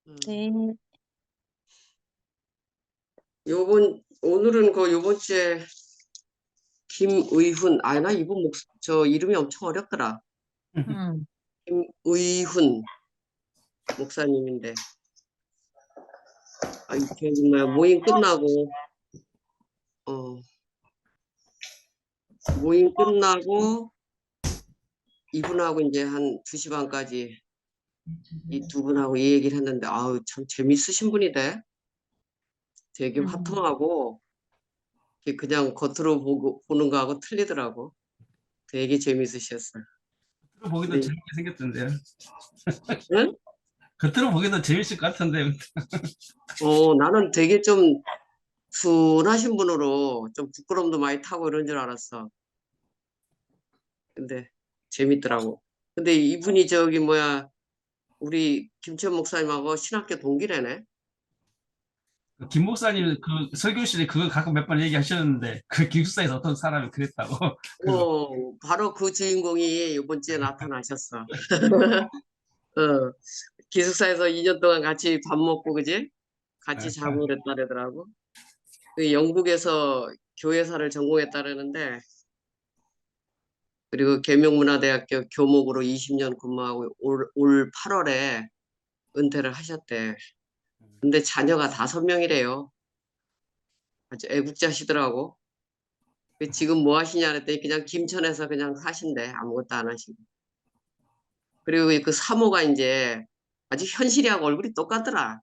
네. 오늘은 요번 주에 김의훈, 나 이분 저 이름이 엄청 어렵더라. 음, 김의훈 목사님인데, 저기 모임 끝나고, 어, 모임 끝나고 이분하고 이제 한 2시 반까지 이 두 분하고 이 얘기를 했는데, 참 재밌으신 분이래. 되게 음. 화통하고, 이렇게 그냥 겉으로 보는 거하고 틀리더라고. 되게 재밌으셨어. 겉으로 보기도 근데, 재밌게 생겼던데요. 응? 겉으로 보기도 재밌을 것 같은데. 나는 되게 좀 순하신 분으로 좀 부끄럼도 많이 타고 이런 줄 알았어. 근데 재밌더라고. 근데 이분이 우리 김천 목사님하고 신학교 동기래네. 김 목사님 그 설교실에 그거 가끔 몇 번 얘기하셨는데 그 기숙사에서 어떤 사람이 그랬다고. 그거. 바로 그 주인공이 이번 주에 나타나셨어. 어, 기숙사에서 2년 동안 같이 밥 먹고, 그지? 같이 자고 그랬다더라고. 그 영국에서 교회사를 전공했다는데, 그리고 계명문화대학교 교목으로 20년 근무하고 올 8월에 은퇴를 하셨대. 근데 자녀가 5명이래요. 아주 애국자시더라고. 지금 뭐 하시냐 그랬더니 그냥 김천에서 그냥 사신대. 아무것도 안 하시고. 그리고 그 사모가 이제 아주 현실이하고 얼굴이 똑같더라.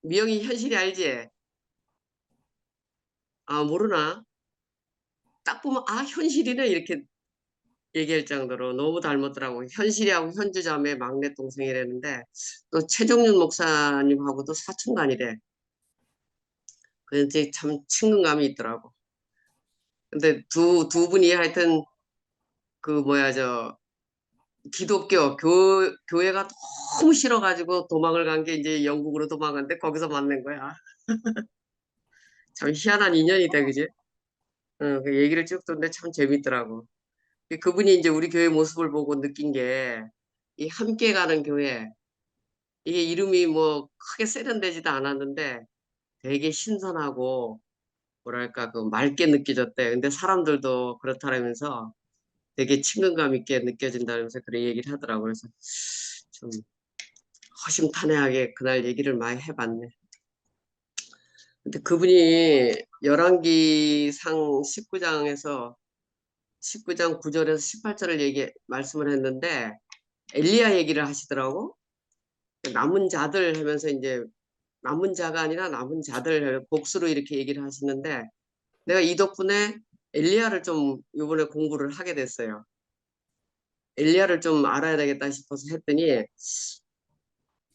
미영이 현실이 알지? 모르나? 딱 보면 현실이네 이렇게 얘기할 정도로 너무 닮았더라고. 현실이하고 현주자매 막내 동생이라는데 또 최종윤 목사님하고도 사촌간이래. 그래서 참 친근감이 있더라고. 근데 두 분이 하여튼 그 기독교 교회가 너무 싫어가지고 도망을 간 게 이제 영국으로 도망갔는데 거기서 만난 거야. 참 희한한 인연이다, 그지? 그 얘기를 쭉 듣는데 참 재밌더라고. 그분이 이제 우리 교회 모습을 보고 느낀 게 이 함께 가는 교회 이게 이름이 뭐 크게 세련되지도 않았는데 되게 신선하고 뭐랄까 그 맑게 느껴졌대. 근데 사람들도 그렇다면서 되게 친근감 있게 느껴진다면서 그런 얘기를 하더라고. 그래서 좀 허심탄회하게 그날 얘기를 많이 해봤네. 근데 그분이 열왕기상 19장 9절에서 18절을 말씀을 했는데 엘리야 얘기를 하시더라고. 남은 자들 하면서 이제 남은 자가 아니라 남은 자들 복수로 이렇게 얘기를 하시는데 내가 이 덕분에 엘리야를 좀 이번에 공부를 하게 됐어요. 엘리야를 좀 알아야 되겠다 싶어서 했더니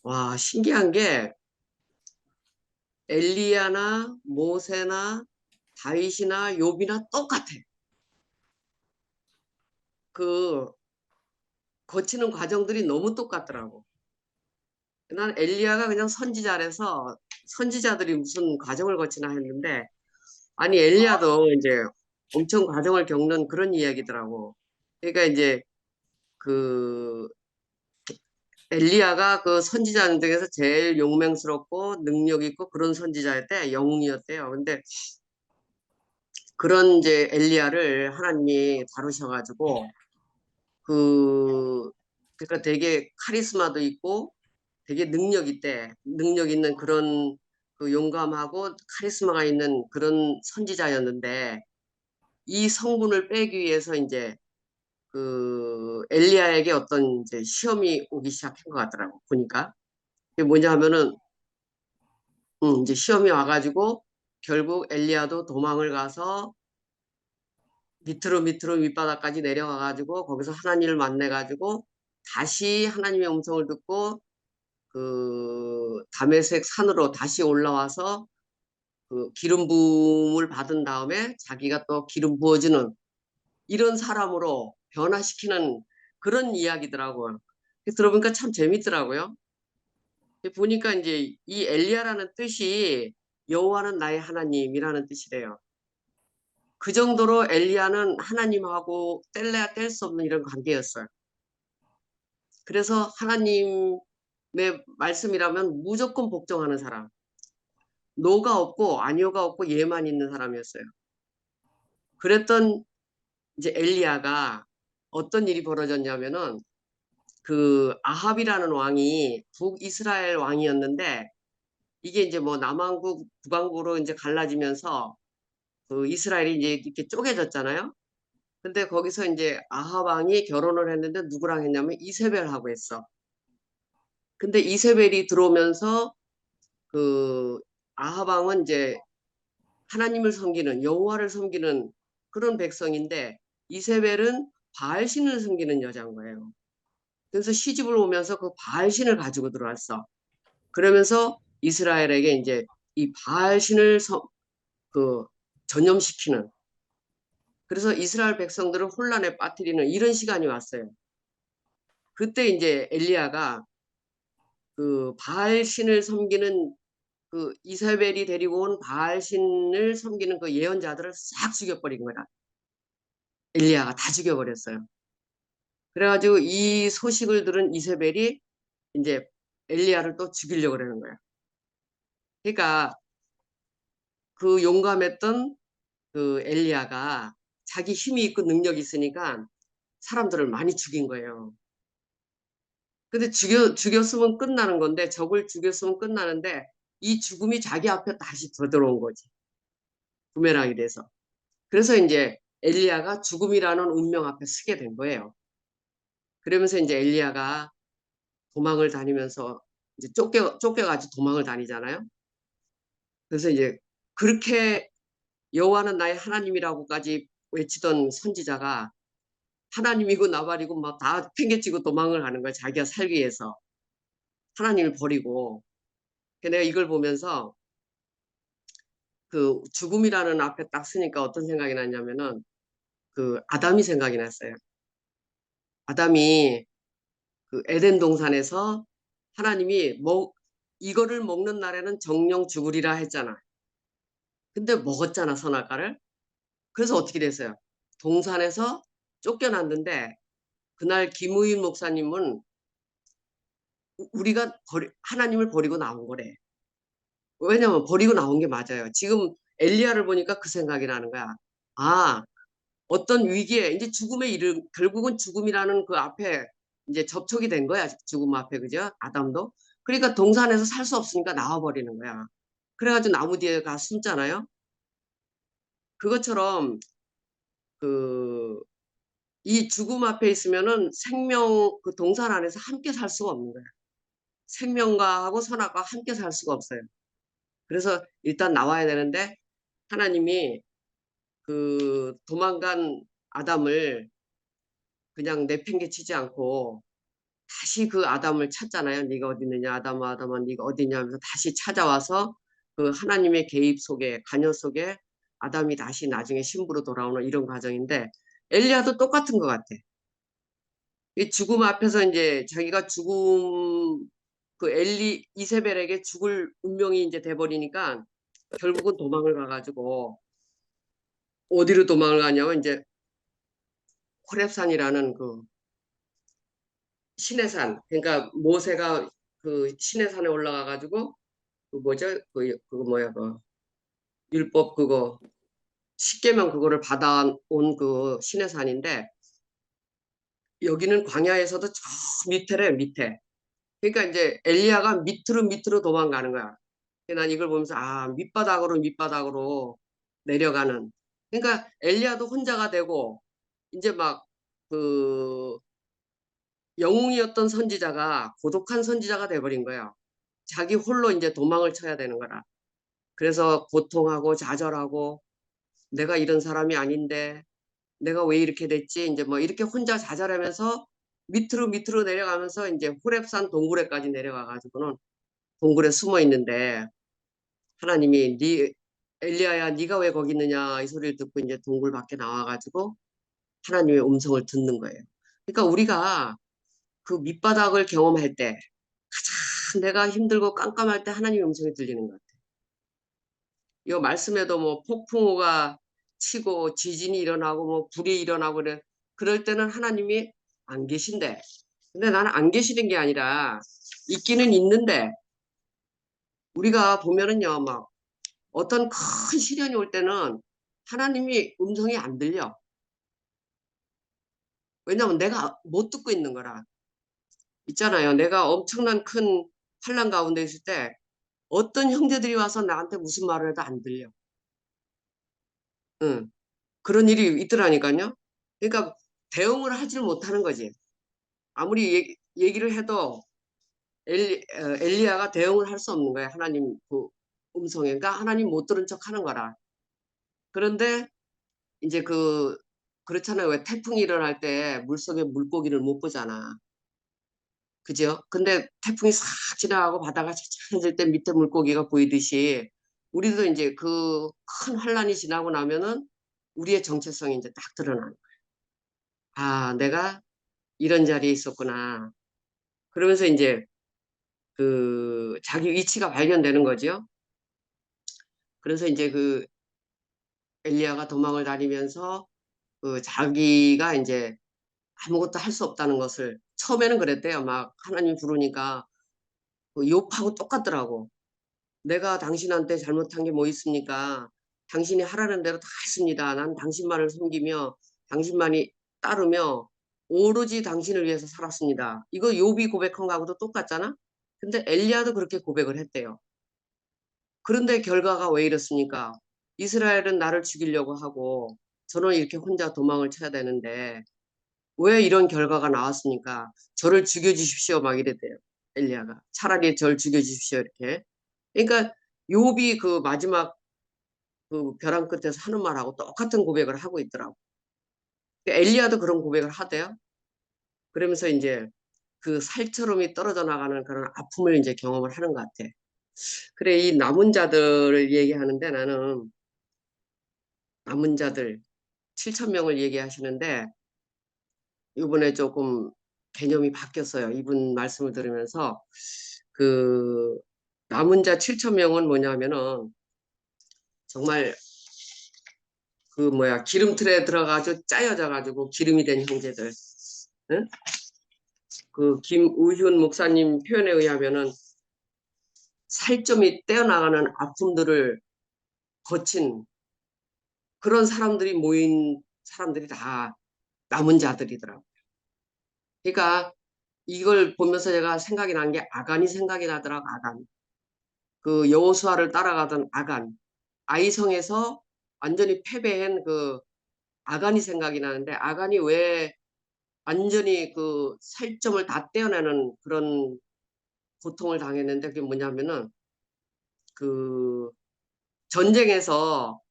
와 신기한 게 엘리야나 모세나 다윗이나 욥이나 똑같아. 그 거치는 과정들이 너무 똑같더라고. 난 엘리야가 그냥 선지자라서 선지자들이 무슨 과정을 거치나 했는데 아니 엘리야도 이제 엄청 과정을 겪는 그런 이야기더라고. 그러니까 이제 그 엘리야가 그 선지자 중에서 제일 용맹스럽고 능력 있고 그런 선지자였대. 영웅이었대요. 근데 그런 이제 엘리야를 하나님이 다루셔가지고 그 그러니까 되게 카리스마도 있고 되게 능력 있는 그런 그 용감하고 카리스마가 있는 그런 선지자였는데 이 성분을 빼기 위해서 이제 그 엘리야에게 어떤 이제 시험이 오기 시작한 것 같더라고 보니까 이게 뭐냐 하면은 이제 시험이 와가지고 결국 엘리야도 도망을 가서 밑으로 밑바닥까지 내려가가지고 거기서 하나님을 만나가지고 다시 하나님의 음성을 듣고 그 다메섹 산으로 다시 올라와서 그 기름 부음을 받은 다음에 자기가 또 기름 부어주는 이런 사람으로 변화시키는 그런 이야기더라고요. 그래서 들어보니까 참 재밌더라고요. 보니까 이제 이 엘리야라는 뜻이 여호와는 나의 하나님이라는 뜻이래요. 그 정도로 엘리야는 하나님하고 뗄래야 뗄 수 없는 이런 관계였어요. 그래서 하나님 내 말씀이라면 무조건 복종하는 사람. 노가 없고 아니오가 없고 예만 있는 사람이었어요. 그랬던 이제 엘리야가 어떤 일이 벌어졌냐면은 그 아합이라는 왕이 북이스라엘 왕이었는데 이게 이제 뭐 남왕국 북왕국으로 이제 갈라지면서 그 이스라엘이 이제 이렇게 쪼개졌잖아요. 근데 거기서 이제 아합 왕이 결혼을 했는데 누구랑 했냐면 이세벨하고 했어. 근데 이세벨이 들어오면서 그 아합 왕은 이제 하나님을 섬기는 여호와를 섬기는 그런 백성인데 이세벨은 바알신을 섬기는 여자인 거예요. 그래서 시집을 오면서 그 바알신을 가지고 들어왔어. 그러면서 이스라엘에게 이제 이 바알신을 그 전염시키는 그래서 이스라엘 백성들을 혼란에 빠뜨리는 이런 시간이 왔어요. 그때 이제 엘리야가 그 바알신을 섬기는 그 이세벨이 데리고 온 바알신을 섬기는 그 예언자들을 싹 죽여버린 거야. 엘리야가 다 죽여버렸어요. 그래가지고 이 소식을 들은 이세벨이 이제 엘리야를 또 죽이려고 그러는 거야. 그러니까 그 용감했던 그 엘리야가 자기 힘이 있고 능력이 있으니까 사람들을 많이 죽인 거예요. 근데 죽였으면 끝나는 건데 적을 죽였으면 끝나는데 이 죽음이 자기 앞에 다시 되돌아온 거지. 부메랑이 돼서. 그래서 이제 엘리야가 죽음이라는 운명 앞에 서게 된 거예요. 그러면서 이제 엘리야가 도망을 다니면서 이제 쫓겨가지고 도망을 다니잖아요. 그래서 이제 그렇게 여호와는 나의 하나님이라고까지 외치던 선지자가 하나님이고 나발이고 막 다 팽개치고 도망을 하는 거야. 자기가 살기 위해서. 하나님을 버리고. 내가 이걸 보면서 그 죽음이라는 앞에 딱 쓰니까 어떤 생각이 났냐면은 그 아담이 생각이 났어요. 아담이 그 에덴 동산에서 하나님이 이거를 먹는 날에는 정령 죽으리라 했잖아. 근데 먹었잖아, 선악과를. 그래서 어떻게 됐어요? 동산에서 쫓겨났는데 그날 김우인 목사님은 우리가 하나님을 버리고 나온 거래. 왜냐면 버리고 나온 게 맞아요. 지금 엘리야를 보니까 그 생각이 나는 거야. 아, 어떤 위기에 이제 죽음에 이르 결국은 죽음이라는 그 앞에 이제 접촉이 된 거야. 죽음 앞에 그죠? 아담도. 그러니까 동산에서 살 수 없으니까 나와 버리는 거야. 그래가지고 나무 뒤에 가 숨잖아요. 그것처럼 그 이 죽음 앞에 있으면은 생명 그 동산 안에서 함께 살 수가 없는 거야. 생명과 하고 선악과 함께 살 수가 없어요. 그래서 일단 나와야 되는데 하나님이 그 도망간 아담을 그냥 내팽개치지 않고 다시 그 아담을 찾잖아요. 네가 어디 있느냐, 아담아, 아담아, 네가 어디 있냐 하면서 다시 찾아와서 그 하나님의 개입 속에, 관여 속에 아담이 다시 나중에 신부로 돌아오는 이런 과정인데 엘리야도 똑같은 것 같아. 이 죽음 앞에서 이제 자기가 죽음 그 이세벨에게 죽을 운명이 이제 돼버리니까 결국은 도망을 가가지고 어디로 도망을 가냐면 이제 호렙산이라는 그 신의 산. 그러니까 모세가 그 신의 산에 올라가가지고 그 뭐죠? 그거 뭐야 그 율법 그거 십계명 그거를 받아온 그 신의 산인데 여기는 광야에서도 저 밑에래 밑에. 그러니까 이제 엘리야가 밑으로 밑으로 도망가는 거야. 난 이걸 보면서 아 밑바닥으로 밑바닥으로 내려가는. 그러니까 엘리야도 혼자가 되고 이제 막 그 영웅이었던 선지자가 고독한 선지자가 돼버린 거야. 자기 홀로 이제 도망을 쳐야 되는 거라. 그래서 고통하고 좌절하고 내가 이런 사람이 아닌데 내가 왜 이렇게 됐지? 이제 뭐 이렇게 혼자 좌절하면서 밑으로 밑으로 내려가면서 이제 호렙산 동굴에까지 내려가 가지고는 동굴에 숨어 있는데 하나님이 엘리야야 네가 왜 거기 있느냐 이 소리를 듣고 이제 동굴 밖에 나와 가지고 하나님의 음성을 듣는 거예요. 그러니까 우리가 그 밑바닥을 경험할 때 가장 내가 힘들고 깜깜할 때 하나님의 음성이 들리는 것 같아요. 이 말씀에도 뭐 폭풍우가 치고 지진이 일어나고 뭐 불이 일어나고 그래. 그럴 때는 하나님이 안 계신데. 근데 나는 안 계시는 게 아니라 있기는 있는데 우리가 보면은요, 막 어떤 큰 시련이 올 때는 하나님이 음성이 안 들려. 왜냐면 내가 못 듣고 있는 거라. 있잖아요. 내가 엄청난 큰 환난 가운데 있을 때 어떤 형제들이 와서 나한테 무슨 말을 해도 안 들려. 응. 그런 일이 있더라니까요. 그러니까 대응을 하질 못하는 거지. 아무리 얘기를 해도 엘리야가 대응을 할 수 없는 거야. 하나님 그 음성에. 그러니까 하나님 못 들은 척 하는 거라. 그런데 이제 그렇잖아요. 왜 태풍이 일어날 때 물속에 물고기를 못 보잖아. 그죠? 근데 태풍이 싹 지나가고 바다가 차차해질 때 밑에 물고기가 보이듯이 우리도 이제 그 큰 환란이 지나고 나면은 우리의 정체성이 이제 딱 드러나는 거야. 아, 내가 이런 자리에 있었구나. 그러면서 이제 자기 위치가 발견되는 거죠. 그래서 이제 엘리야가 도망을 다니면서 자기가 이제 아무것도 할 수 없다는 것을 처음에는 그랬대요. 막 하나님 부르니까 욥하고 똑같더라고. 내가 당신한테 잘못한 게 뭐 있습니까? 당신이 하라는 대로 다 했습니다. 난 당신만을 섬기며 당신만이 따르며 오로지 당신을 위해서 살았습니다. 이거 욥이 고백한 거하고도 똑같잖아? 근데 엘리야도 그렇게 고백을 했대요. 그런데 결과가 왜 이렇습니까? 이스라엘은 나를 죽이려고 하고 저는 이렇게 혼자 도망을 쳐야 되는데 왜 이런 결과가 나왔습니까? 저를 죽여주십시오. 막 이랬대요. 엘리야가. 차라리 저를 죽여주십시오. 이렇게. 그러니까 욥이 그 마지막 그 벼랑 끝에서 하는 말하고 똑같은 고백을 하고 있더라고. 엘리야도 그런 고백을 하대요. 그러면서 이제 그 살처럼이 떨어져 나가는 그런 아픔을 이제 경험을 하는 것 같아. 그래, 이 남은 자들을 얘기하는데 나는 남은 자들 7천 명을 얘기하시는데 이번에 조금 개념이 바뀌었어요. 이분 말씀을 들으면서 그 남은 자 7천 명은 뭐냐면은 정말 기름틀에 들어가지고 짜여져 가지고 기름이 된 형제들. 응? 그 김우훈 목사님 표현에 의하면은 살점이 떼어나가는 아픔들을 거친 그런 사람들이 모인 사람들이 다 남은 자들이더라고요. 그러니까 이걸 보면서 제가 생각이 난 게 아간이 생각이 나더라고. 아간. 그 여호수아를 따라가던 아간. 아이성에서 완전히 패배한 그 아간이 생각이 나는데 아간이 왜 완전히 그 살점을 다 떼어내는 그런 고통을 당했는데 그게 뭐냐면은 그 전쟁에서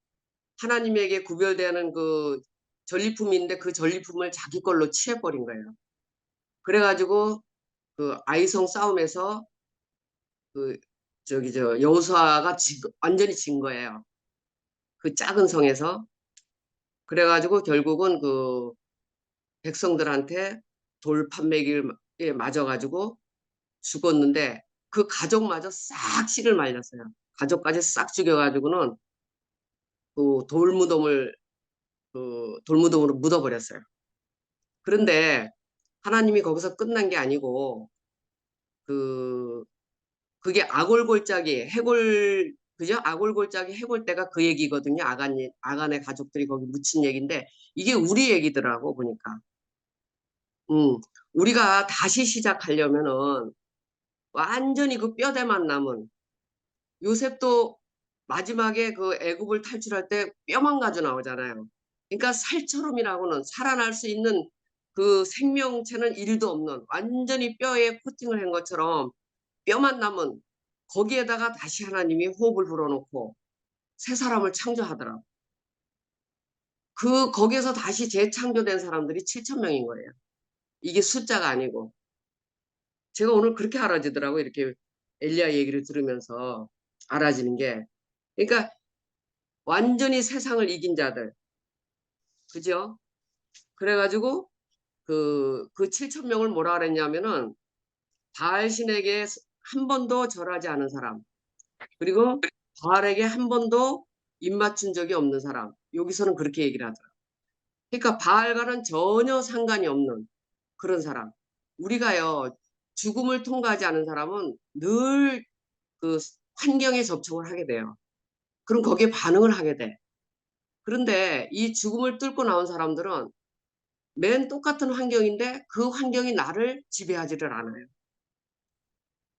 하나님에게 구별되는 그 전리품인데 그 전리품을 자기 걸로 취해버린 거예요. 그래가지고 그 아이성 싸움에서 그 여호수아가 완전히 진 거예요. 그 작은 성에서. 그래가지고 결국은 그 백성들한테 돌 판매기에 맞아가지고 죽었는데 그 가족마저 싹 씨를 말렸어요. 가족까지 싹 죽여가지고는 그 돌무덤으로 묻어버렸어요. 그런데 하나님이 거기서 끝난 게 아니고 그 그게 그죠? 아골골짜기 해골 때가 그 얘기거든요. 아간의 가족들이 거기 묻힌 얘기인데 이게 우리 얘기더라고 보니까. 음, 우리가 다시 시작하려면은 완전히 그 뼈대만 남은 요셉도 마지막에 그 애굽을 탈출할 때 뼈만 가져 나오잖아요. 그러니까 살처럼이라고는 살아날 수 있는 그 생명체는 일도 없는 완전히 뼈에 코팅을 한 것처럼 뼈만 남은 거기에다가 다시 하나님이 호흡을 불어넣고 새 사람을 창조하더라고. 거기에서 다시 재창조된 사람들이 7천 명인 거예요. 이게 숫자가 아니고. 제가 오늘 그렇게 알아지더라고. 이렇게 엘리야 얘기를 들으면서 알아지는 게. 그러니까 완전히 세상을 이긴 자들. 그죠? 그래가지고 그 7천 명을 뭐라 그랬냐면은 바알신에게 한 번도 절하지 않은 사람. 그리고 바알에게 한 번도 입 맞춘 적이 없는 사람. 여기서는 그렇게 얘기를 하더라고요. 그러니까 바알과는 전혀 상관이 없는 그런 사람. 우리가요, 죽음을 통과하지 않은 사람은 늘 그 환경에 접촉을 하게 돼요. 그럼 거기에 반응을 하게 돼. 그런데 이 죽음을 뚫고 나온 사람들은 맨 똑같은 환경인데 그 환경이 나를 지배하지를 않아요.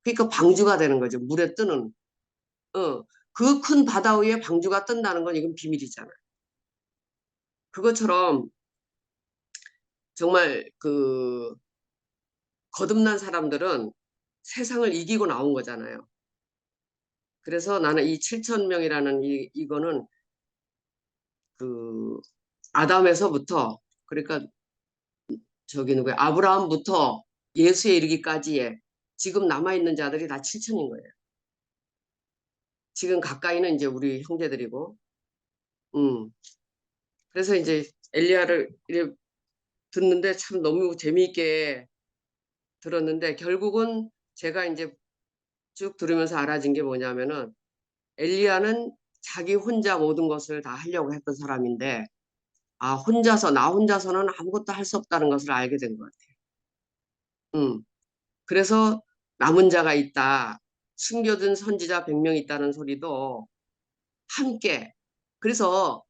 그러니까 방주가 되는 거죠. 물에 뜨는. 그 큰 바다 위에 방주가 뜬다는 건 이건 비밀이잖아요. 그것처럼 정말 그 거듭난 사람들은 세상을 이기고 나온 거잖아요. 그래서 나는 이 7천 명이라는 이거는 그 아담에서부터 그러니까 저기 누구야 아브라함부터 예수에 이르기까지의 지금 남아있는 자들이 다 7천인 거예요. 지금 가까이는 이제 우리 형제들이고, 음. 그래서 이제 엘리야를 이렇게 듣는데 참 너무 재미있게 들었는데 결국은 제가 이제 쭉 들으면서 알아진 게 뭐냐면은 엘리야는 자기 혼자 모든 것을 다 하려고 했던 사람인데 아 나 혼자서는 아무것도 할 수 없다는 것을 알게 된 것 같아요. 음. 그래서 남은 자가 있다. 숨겨둔 선지자 100명 있다는 소리도 함께. 그래서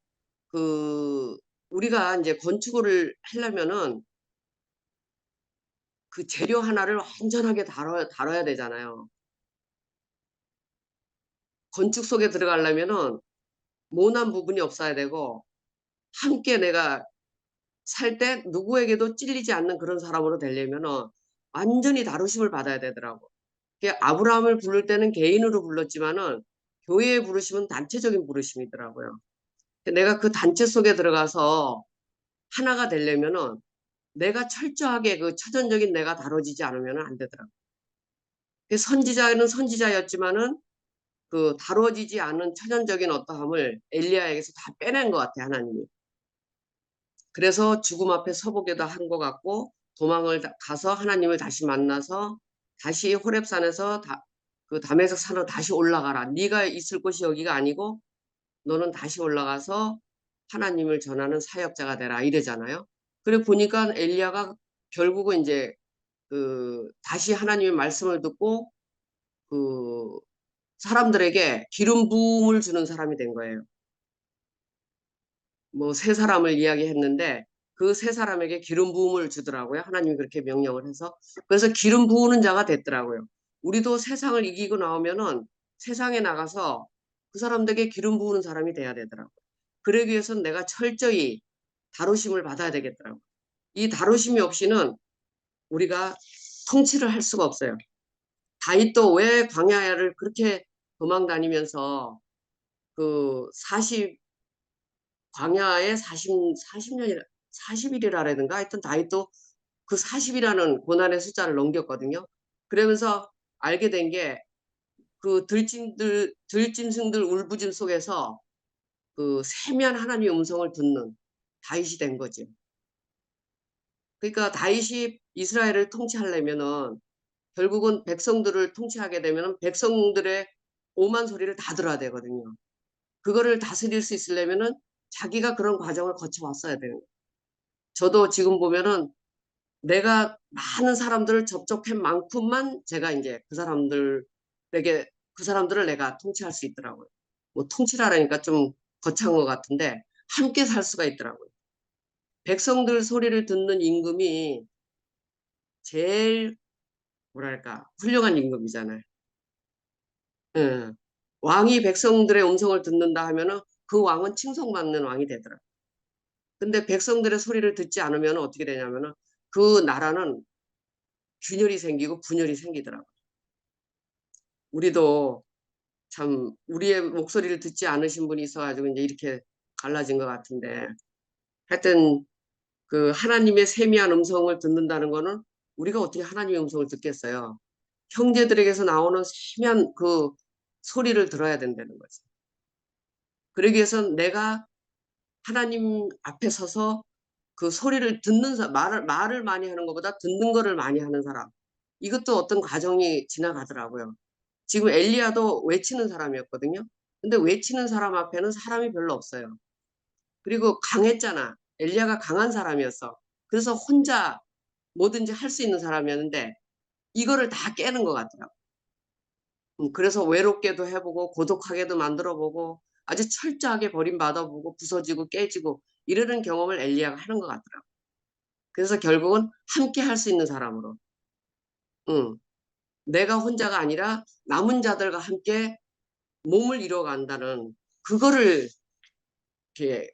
그 우리가 이제 건축을 하려면은 그 재료 하나를 완전하게 다뤄야 되잖아요. 건축 속에 들어가려면은 모난 부분이 없어야 되고 함께 내가 살 때 누구에게도 찔리지 않는 그런 사람으로 되려면은 완전히 다루심을 받아야 되더라고. 아브라함을 부를 때는 개인으로 불렀지만은 교회에 부르심은 단체적인 부르심이더라고요. 내가 그 단체 속에 들어가서 하나가 되려면은 내가 철저하게 그 초전적인 내가 다뤄지지 않으면 안 되더라고요. 선지자는 선지자였지만은 그 다뤄지지 않은 천연적인 어떠함을 엘리야에게서 다 빼낸 것 같아 하나님이. 그래서 죽음 앞에 서보기도 한 것 같고 도망을 가서 하나님을 다시 만나서 다시 호렙산에서 그 다메섹 산으로 다시 올라가라. 네가 있을 곳이 여기가 아니고 너는 다시 올라가서 하나님을 전하는 사역자가 되라 이래잖아요. 그래 보니까 엘리야가 결국은 이제 그 다시 하나님의 말씀을 듣고 그 사람들에게 기름 부음을 주는 사람이 된 거예요. 뭐 세 사람을 이야기했는데 그 세 사람에게 기름 부음을 주더라고요. 하나님이 그렇게 명령을 해서. 그래서 기름 부으는 자가 됐더라고요. 우리도 세상을 이기고 나오면은 세상에 나가서 그 사람들에게 기름 부으는 사람이 돼야 되더라고요. 그러기 위해서는 내가 철저히 다루심을 받아야 되겠더라고요. 이 다루심이 없이는 우리가 통치를 할 수가 없어요. 다윗도 왜 광야를 그렇게 도망 다니면서 그 40, 광야에 40년이라, 40일이라든가 하여튼 다윗도 그 40이라는 고난의 숫자를 넘겼거든요. 그러면서 알게 된 게 그 들짐승들 울부짖음 속에서 그 세미한 하나님의 음성을 듣는 다윗이 된 거죠. 그러니까 다윗이 이스라엘을 통치하려면은 결국은 백성들을 통치하게 되면은 백성들의 오만 소리를 다 들어야 되거든요. 그거를 다스릴 수 있으려면은 자기가 그런 과정을 거쳐왔어야 돼요. 저도 지금 보면은 내가 많은 사람들을 접촉한 만큼만 제가 이제 그 사람들을 내가 통치할 수 있더라고요. 뭐 통치라니까 좀 거창한 것 같은데 함께 살 수가 있더라고요. 백성들 소리를 듣는 임금이 제일 뭐랄까 훌륭한 임금이잖아요. 예. 왕이 백성들의 음성을 듣는다 하면은 그 왕은 칭송받는 왕이 되더라고요. 근데 백성들의 소리를 듣지 않으면 어떻게 되냐면은 그 나라는 균열이 생기고 분열이 생기더라고요. 우리도 참 우리의 목소리를 듣지 않으신 분이 있어가지고 이제 이렇게 갈라진 것 같은데 하여튼 그 하나님의 세미한 음성을 듣는다는 거는 우리가 어떻게 하나님의 음성을 듣겠어요. 형제들에게서 나오는 세미한 그 소리를 들어야 된다는 거죠. 그러기 위해서는 내가 하나님 앞에 서서 그 소리를 듣는 말을 많이 하는 것보다 듣는 거를 많이 하는 사람. 이것도 어떤 과정이 지나가더라고요. 지금 엘리야도 외치는 사람이었거든요. 근데 외치는 사람 앞에는 사람이 별로 없어요. 그리고 강했잖아. 엘리야가 강한 사람이었어. 그래서 혼자 뭐든지 할 수 있는 사람이었는데 이거를 다 깨는 것 같아요. 그래서 외롭게도 해보고 고독하게도 만들어보고 아주 철저하게 버림받아보고 부서지고 깨지고 이러는 경험을 엘리야가 하는 것 같더라고요. 그래서 결국은 함께 할 수 있는 사람으로, 응, 내가 혼자가 아니라 남은 자들과 함께 몸을 이뤄간다는 그거를 이렇게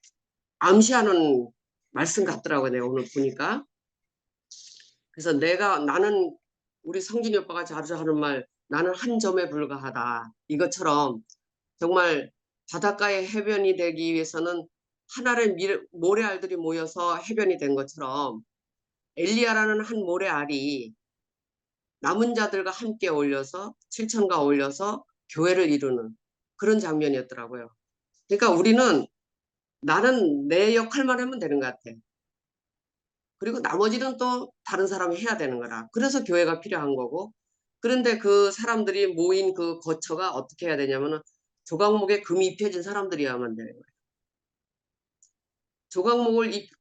암시하는 말씀 같더라고요. 내가 오늘 보니까. 그래서 나는 우리 성진이 오빠가 자주 하는 말, 나는 한 점에 불과하다. 이것처럼 정말 바닷가의 해변이 되기 위해서는 하나의 모래알들이 모여서 해변이 된 것처럼 엘리야라는 한 모래알이 남은 자들과 함께 어울려서 7천과 어울려서 교회를 이루는 그런 장면이었더라고요. 그러니까 우리는 나는 내 역할만 하면 되는 것 같아. 그리고 나머지는 또 다른 사람이 해야 되는 거라. 그래서 교회가 필요한 거고. 그런데 그 사람들이 모인 그 거처가 어떻게 해야 되냐면은 조각목에 금이 입혀진 사람들이야만 되는 거예요.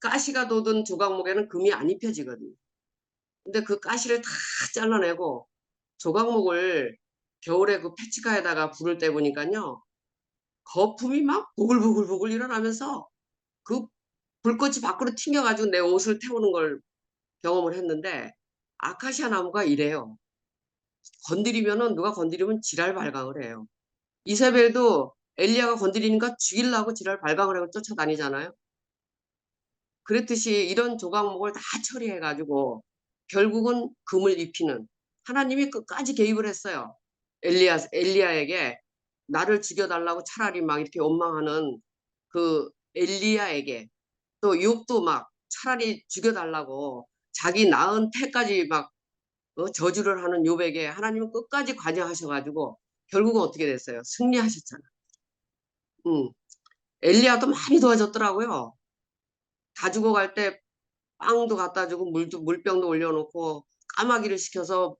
가시가 돋은 조각목에는 금이 안 입혀지거든요. 근데 그 가시를 다 잘라내고 조각목을 겨울에 그 페치카에다가 불을 때 보니까요. 거품이 막 보글보글보글 일어나면서 그 불꽃이 밖으로 튕겨가지고 내 옷을 태우는 걸 경험을 했는데 아카시아 나무가 이래요. 건드리면은 누가 건드리면 지랄 발광을 해요. 이세벨도 엘리야가 건드리니까 죽이려고 지랄 발광을 하고 쫓아다니잖아요. 그랬듯이 이런 조각목을 다 처리해가지고 결국은 금을 입히는 하나님이 끝까지 개입을 했어요. 엘리야에게 나를 죽여달라고 차라리 막 이렇게 원망하는 그 엘리야에게 또 욥도 막 차라리 죽여달라고 자기 낳은 태까지 막 저주를 하는 욥에게 하나님은 끝까지 관여하셔가지고 결국은 어떻게 됐어요? 승리하셨잖아. 음. 엘리야도 많이 도와줬더라고요. 다 죽어갈 때 빵도 갖다 주고 물병도 올려놓고 까마귀를 시켜서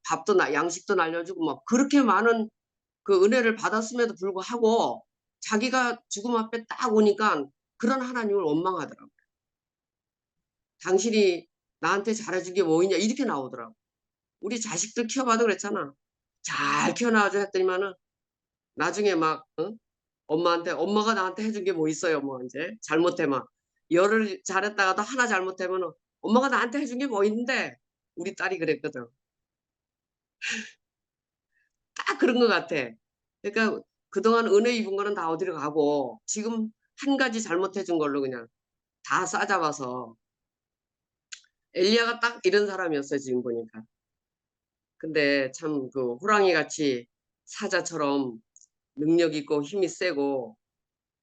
양식도 날려주고 막 그렇게 많은 그 은혜를 받았음에도 불구하고 자기가 죽음 앞에 딱 오니까 그런 하나님을 원망하더라고요. 당신이 나한테 잘해준 게 뭐있냐 이렇게 나오더라고. 우리 자식들 키워봐도 그랬잖아. 잘 키워놔줘 했더니만은 나중에 막 엄마가 나한테 해준 게 뭐 있어요 뭐 이제 잘못해 막 열을 잘했다가도 하나 잘못하면 엄마가 나한테 해준 게 뭐 있는데 우리 딸이 그랬거든. 딱 그런 것 같아. 그러니까 그동안 은혜 입은 거는 다 어디로 가고 지금 한 가지 잘못해준 걸로 그냥 다 싸잡아서 엘리야가 딱 이런 사람이었어요 지금 보니까. 근데 참 그 호랑이 같이 사자처럼 능력 있고 힘이 세고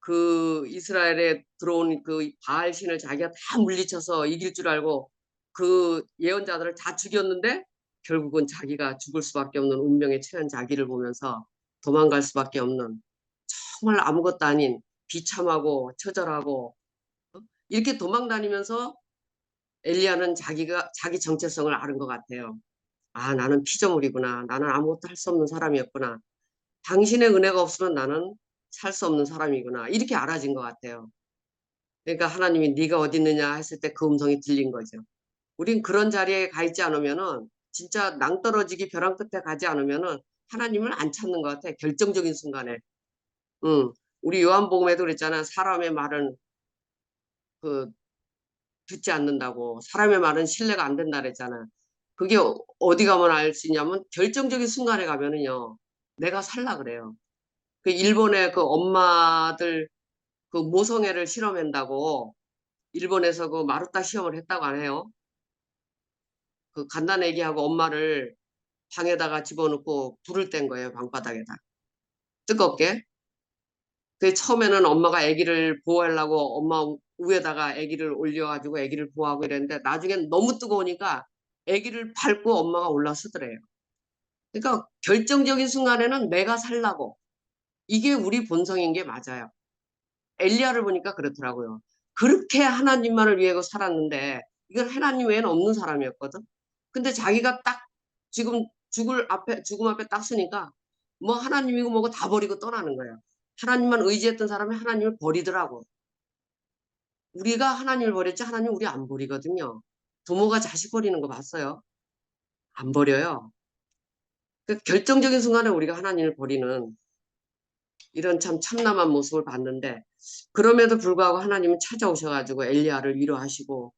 그 이스라엘에 들어온 그 바알 신을 자기가 다 물리쳐서 이길 줄 알고 그 예언자들을 다 죽였는데 결국은 자기가 죽을 수밖에 없는 운명에 처한 자기를 보면서 도망갈 수밖에 없는 정말 아무것도 아닌 비참하고 처절하고 이렇게 도망 다니면서 엘리야는 자기 정체성을 아는 것 같아요. 아, 나는 피조물이구나. 나는 아무것도 할 수 없는 사람이었구나. 당신의 은혜가 없으면 나는 살 수 없는 사람이구나. 이렇게 알아진 것 같아요. 그러니까 하나님이 네가 어디 있느냐 했을 때 그 음성이 들린 거죠. 우린 그런 자리에 가 있지 않으면은 진짜 낭떠러지기 벼랑 끝에 가지 않으면은 하나님을 안 찾는 것 같아. 결정적인 순간에. 응. 우리 요한복음에도 그랬잖아. 사람의 말은 그 듣지 않는다고. 사람의 말은 신뢰가 안 된다 그랬잖아. 그게 어디 가면 알 수 있냐면 결정적인 순간에 가면은요. 내가 살라 그래요. 그 일본의 그 엄마들 그 모성애를 실험한다고 일본에서 그 마루타 시험을 했다고 안 해요. 그 갓난아기하고 엄마를 방에다가 집어넣고 불을 뗀 거예요. 방바닥에다. 뜨겁게. 그 처음에는 엄마가 아기를 보호하려고 엄마 위에다가 아기를 올려가지고 아기를 보호하고 이랬는데 나중엔 너무 뜨거우니까 아기를 밟고 엄마가 올라서더래요. 그러니까 결정적인 순간에는 내가 살라고. 이게 우리 본성인 게 맞아요. 엘리야를 보니까 그렇더라고요. 그렇게 하나님만을 위해 살았는데 이건 하나님 외에는 없는 사람이었거든. 근데 자기가 딱 지금 죽음 앞에 딱 서니까 뭐 하나님이고 뭐고 다 버리고 떠나는 거예요. 하나님만 의지했던 사람이 하나님을 버리더라고. 우리가 하나님을 버렸지 하나님 우리 안 버리거든요. 부모가 자식 버리는 거 봤어요? 안 버려요. 그 결정적인 순간에 우리가 하나님을 버리는 이런 참 참남한 모습을 봤는데 그럼에도 불구하고 하나님은 찾아오셔가지고 엘리야를 위로하시고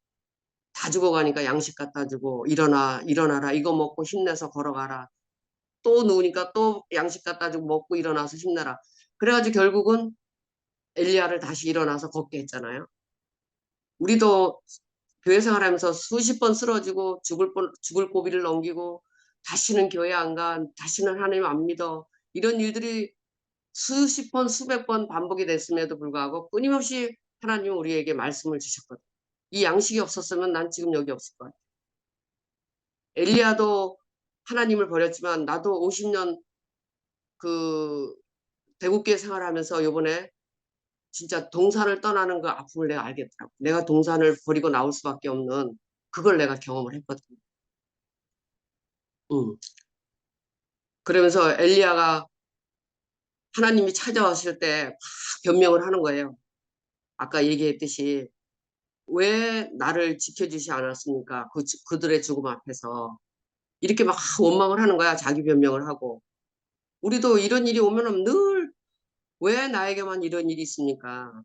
다 죽어가니까 양식 갖다 주고 일어나라 이거 먹고 힘내서 걸어가라 또 누우니까 또 양식 갖다 주고 먹고 일어나서 힘내라 그래가지고 결국은 엘리야를 다시 일어나서 걷게 했잖아요. 우리도 교회 생활하면서 수십 번 쓰러지고 죽을 고비를 넘기고 다시는 교회 안 가, 다시는 하나님 안 믿어 이런 일들이 수십 번, 수백 번 반복이 됐음에도 불구하고 끊임없이 하나님은 우리에게 말씀을 주셨거든. 이 양식이 없었으면 난 지금 여기 없을 거야. 엘리야도 하나님을 버렸지만 나도 50년 그 대국교회 생활하면서 요번에 진짜 동산을 떠나는 그 아픔을 내가 알겠더라고. 내가 동산을 버리고 나올 수밖에 없는 그걸 내가 경험을 했거든. 응. 그러면서 엘리야가 하나님이 찾아왔을 때 막 변명을 하는 거예요. 아까 얘기했듯이 왜 나를 지켜주지 않았습니까? 그들의 죽음 앞에서 이렇게 막 원망을 하는 거야. 자기 변명을 하고. 우리도 이런 일이 오면은 늘 왜 나에게만 이런 일이 있습니까?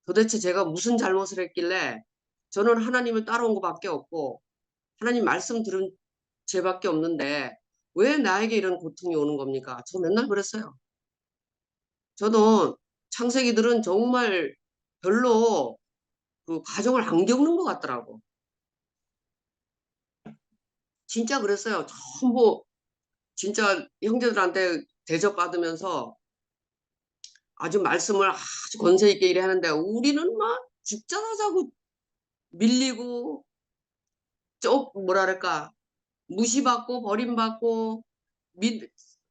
도대체 제가 무슨 잘못을 했길래 저는 하나님을 따라온 것밖에 없고 하나님 말씀 들은 죄밖에 없는데 왜 나에게 이런 고통이 오는 겁니까? 저 맨날 그랬어요. 저는 창세기들은 정말 별로 그 과정을 안 겪는 것 같더라고. 진짜 그랬어요. 전부 진짜 형제들한테 대접받으면서 아주 말씀을 아주 권세 있게 일하는데 우리는 막 죽자자고 밀리고 뭐랄까 무시받고 버림받고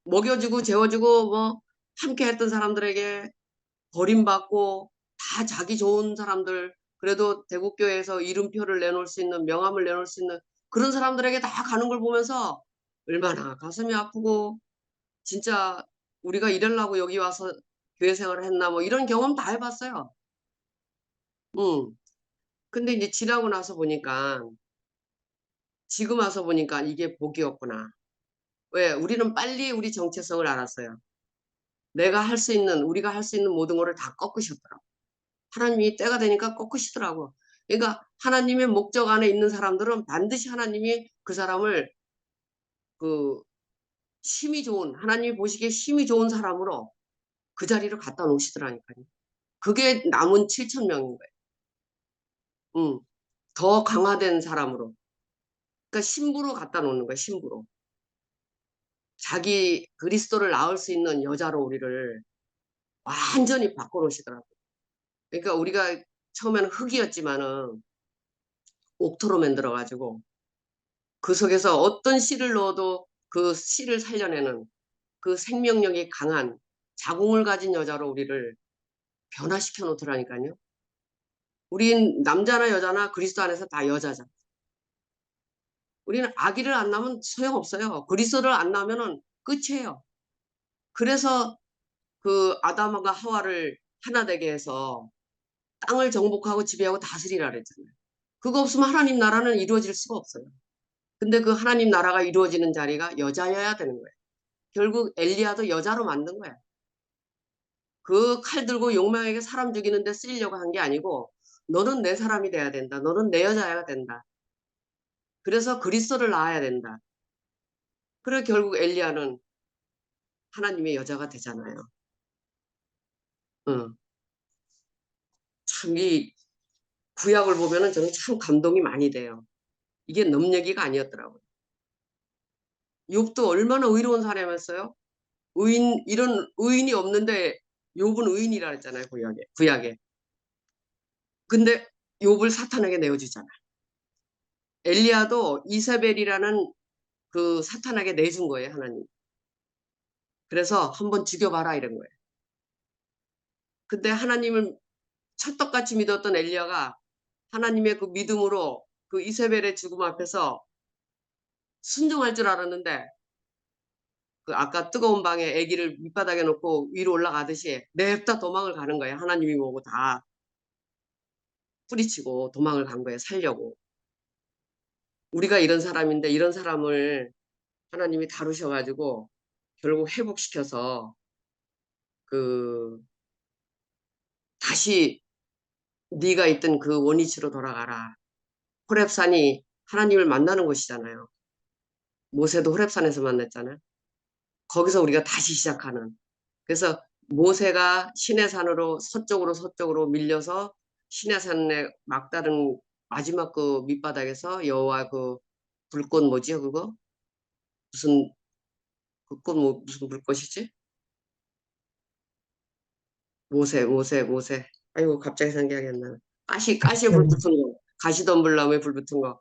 먹여주고 재워주고 뭐 함께 했던 사람들에게 버림받고 다 자기 좋은 사람들 그래도 대국교회에서 이름표를 내놓을 수 있는 명함을 내놓을 수 있는 그런 사람들에게 다 가는 걸 보면서 얼마나 가슴이 아프고 진짜 우리가 이러려고 여기 와서 교회 생활을 했나 뭐 이런 경험 다 해봤어요. 응. 근데 이제 지나고 나서 보니까 지금 와서 보니까 이게 복이었구나. 왜? 우리는 빨리 우리 정체성을 알았어요. 우리가 할 수 있는 모든 거를 다 꺾으셨더라고. 하나님이 때가 되니까 꺾으시더라고. 그러니까 하나님의 목적 안에 있는 사람들은 반드시 하나님이 그 사람을 그 힘이 좋은, 하나님이 보시기에 힘이 좋은 사람으로 그 자리로 갖다 놓으시더라니까요. 그게 남은 7천 명인 거예요. 응. 더 강화된 사람으로. 그러니까 신부로 갖다 놓는 거예요, 신부로. 자기 그리스도를 낳을 수 있는 여자로 우리를 완전히 바꿔놓으시더라고요. 그러니까 우리가 처음에는 흙이었지만은 옥토로 만들어가지고 그 속에서 어떤 씨를 넣어도 그 씨를 살려내는 그 생명력이 강한 자궁을 가진 여자로 우리를 변화시켜 놓더라니까요. 우린 남자나 여자나 그리스도 안에서 다 여자잖아. 우리는 아기를 안 낳으면 소용없어요. 그리스도를 안 낳으면 끝이에요. 그래서 그 아담과 하와를 하나 되게 해서 땅을 정복하고 지배하고 다스리라 그랬잖아요. 그거 없으면 하나님 나라는 이루어질 수가 없어요. 근데 그 하나님 나라가 이루어지는 자리가 여자여야 되는 거예요. 결국 엘리야도 여자로 만든 거야. 그 칼 들고 용맹하게 사람 죽이는데 쓰이려고 한 게 아니고 너는 내 사람이 돼야 된다. 너는 내 여자가 된다. 그래서 그리스도를 낳아야 된다. 그래 결국 엘리야는 하나님의 여자가 되잖아요. 응. 참 이 구약을 보면은 저는 참 감동이 많이 돼요. 이게 넘 얘기가 아니었더라고요. 욥도 얼마나 의로운 사람이었어요. 이런 의인이 없는데 욥은 의인이라 했잖아요, 구약에. 근데 욥을 사탄에게 내어주잖아. 엘리야도 이세벨이라는 그 사탄에게 내준 거예요, 하나님. 그래서 한번 죽여봐라 이런 거예요. 근데 하나님을 찰떡같이 믿었던 엘리야가 하나님의 그 믿음으로 그 이세벨의 죽음 앞에서 순종할 줄 알았는데 그 아까 뜨거운 방에 아기를 밑바닥에 놓고 위로 올라가듯이 냅다 도망을 가는 거예요. 하나님이 보고 다 뿌리치고 도망을 간 거예요. 살려고. 우리가 이런 사람인데 이런 사람을 하나님이 다루셔가지고 결국 회복시켜서 그 다시 네가 있던 그 원위치로 돌아가라. 호렙산이 하나님을 만나는 곳이잖아요. 모세도 호렙산에서 만났잖아요. 거기서 우리가 다시 시작하는. 그래서 모세가 시내산으로 서쪽으로 밀려서 시내산의 막다른 마지막 그 밑바닥에서 여호와 그 불꽃 뭐지요 그거? 무슨 그 꽃 무슨 불꽃이지? 모세. 아이고 갑자기 생각이 안 나네. 가시에 불 붙은 거. 가시덤불나무에 불 붙은 거.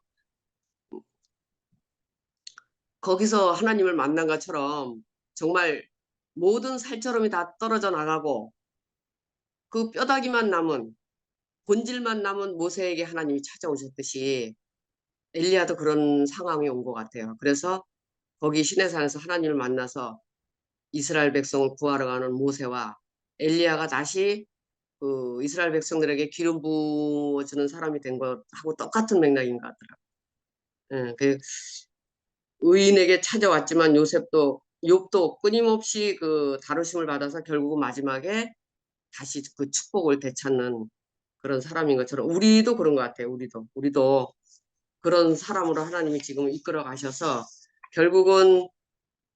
거기서 하나님을 만난 것처럼 정말 모든 살처럼이 다 떨어져 나가고 그 뼈다귀만 남은 본질만 남은 모세에게 하나님이 찾아오셨듯이 엘리야도 그런 상황이 온 것 같아요. 그래서 거기 시내산에서 하나님을 만나서 이스라엘 백성을 구하러 가는 모세와 엘리야가 다시 그 이스라엘 백성들에게 기름 부어주는 사람이 된 것하고 똑같은 맥락인 것 같더라고요. 예, 그 의인에게 찾아왔지만 욥도 끊임없이 그 다루심을 받아서 결국은 마지막에 다시 그 축복을 되찾는 그런 사람인 것처럼 우리도 그런 것 같아요. 우리도 그런 사람으로 하나님이 지금 이끌어 가셔서 결국은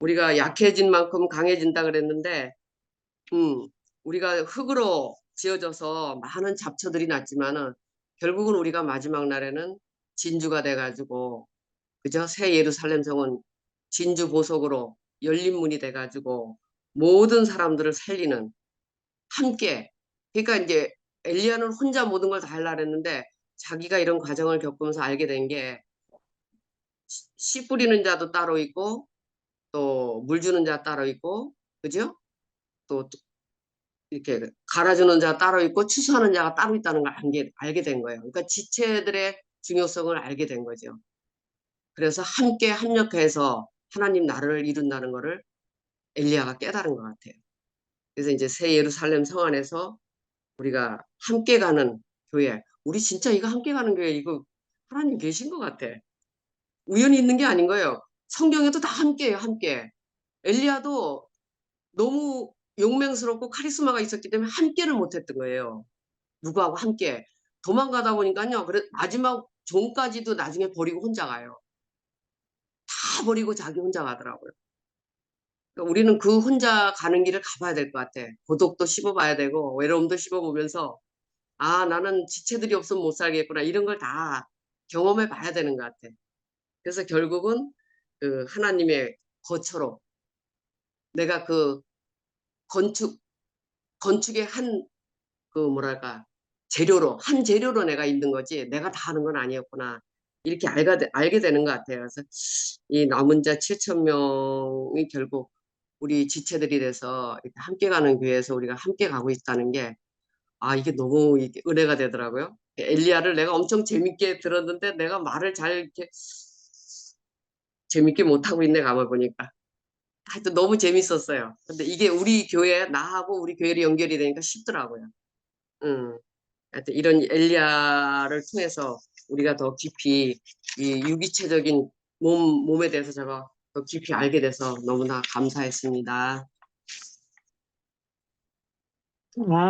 우리가 약해진 만큼 강해진다 그랬는데 음, 우리가 흙으로 지어져서 많은 잡초들이 났지만은 결국은 우리가 마지막 날에는 진주가 돼가지고 그죠? 새 예루살렘 성은 진주 보석으로 열린 문이 돼가지고 모든 사람들을 살리는 함께. 그러니까 이제 엘리야는 혼자 모든 걸 다 하려고 했는데 자기가 이런 과정을 겪으면서 알게 된 게 씨 뿌리는 자도 따로 있고 또 물 주는 자 따로 있고 그죠? 또 이렇게 갈아주는 자가 따로 있고 추수하는 자가 따로 있다는 걸 알게 된 거예요. 그러니까 지체들의 중요성을 알게 된 거죠. 그래서 함께 합력해서 하나님 나라를 이룬다는 것을 엘리야가 깨달은 것 같아요. 그래서 이제 새 예루살렘 성 안에서 우리가 함께 가는 교회. 우리 진짜 이거 함께 가는 교회 이거 하나님 계신 것 같아. 우연히 있는 게 아닌 거예요. 성경에도 다 함께해요, 함께. 엘리야도 너무 용맹스럽고 카리스마가 있었기 때문에 함께를 못했던 거예요. 누구하고 함께. 도망가다 보니까요. 그래 마지막 종까지도 나중에 버리고 혼자 가요. 다 버리고 자기 혼자 가더라고요. 그러니까 우리는 그 혼자 가는 길을 가봐야 될 것 같아. 고독도 씹어봐야 되고 외로움도 씹어보면서 아 나는 지체들이 없으면 못 살겠구나 이런 걸 다 경험해 봐야 되는 것 같아. 그래서 결국은 그 하나님의 거처로 내가 그 건축의 한 그 뭐랄까 한 재료로 내가 있는 거지 내가 다 하는 건 아니었구나 이렇게 알게 되는 것 같아요. 그래서 이 남은 자 7천 명이 결국 우리 지체들이 돼서 이렇게 함께 가는 교회에서 우리가 함께 가고 있다는 게 아 이게 너무 이게 은혜가 되더라고요. 엘리야를 내가 엄청 재밌게 들었는데 내가 말을 잘 이렇게 재밌게 못하고 있네 가만 보니까 하여튼 너무 재밌었어요. 근데 이게 우리 교회 나하고 우리 교회로 연결이 되니까 쉽더라고요. 음. 하여튼 이런 엘리야를 통해서 우리가 더 깊이 이 유기체적인 몸에 대해서 제가 더 깊이 알게 돼서 너무나 감사했습니다. 아,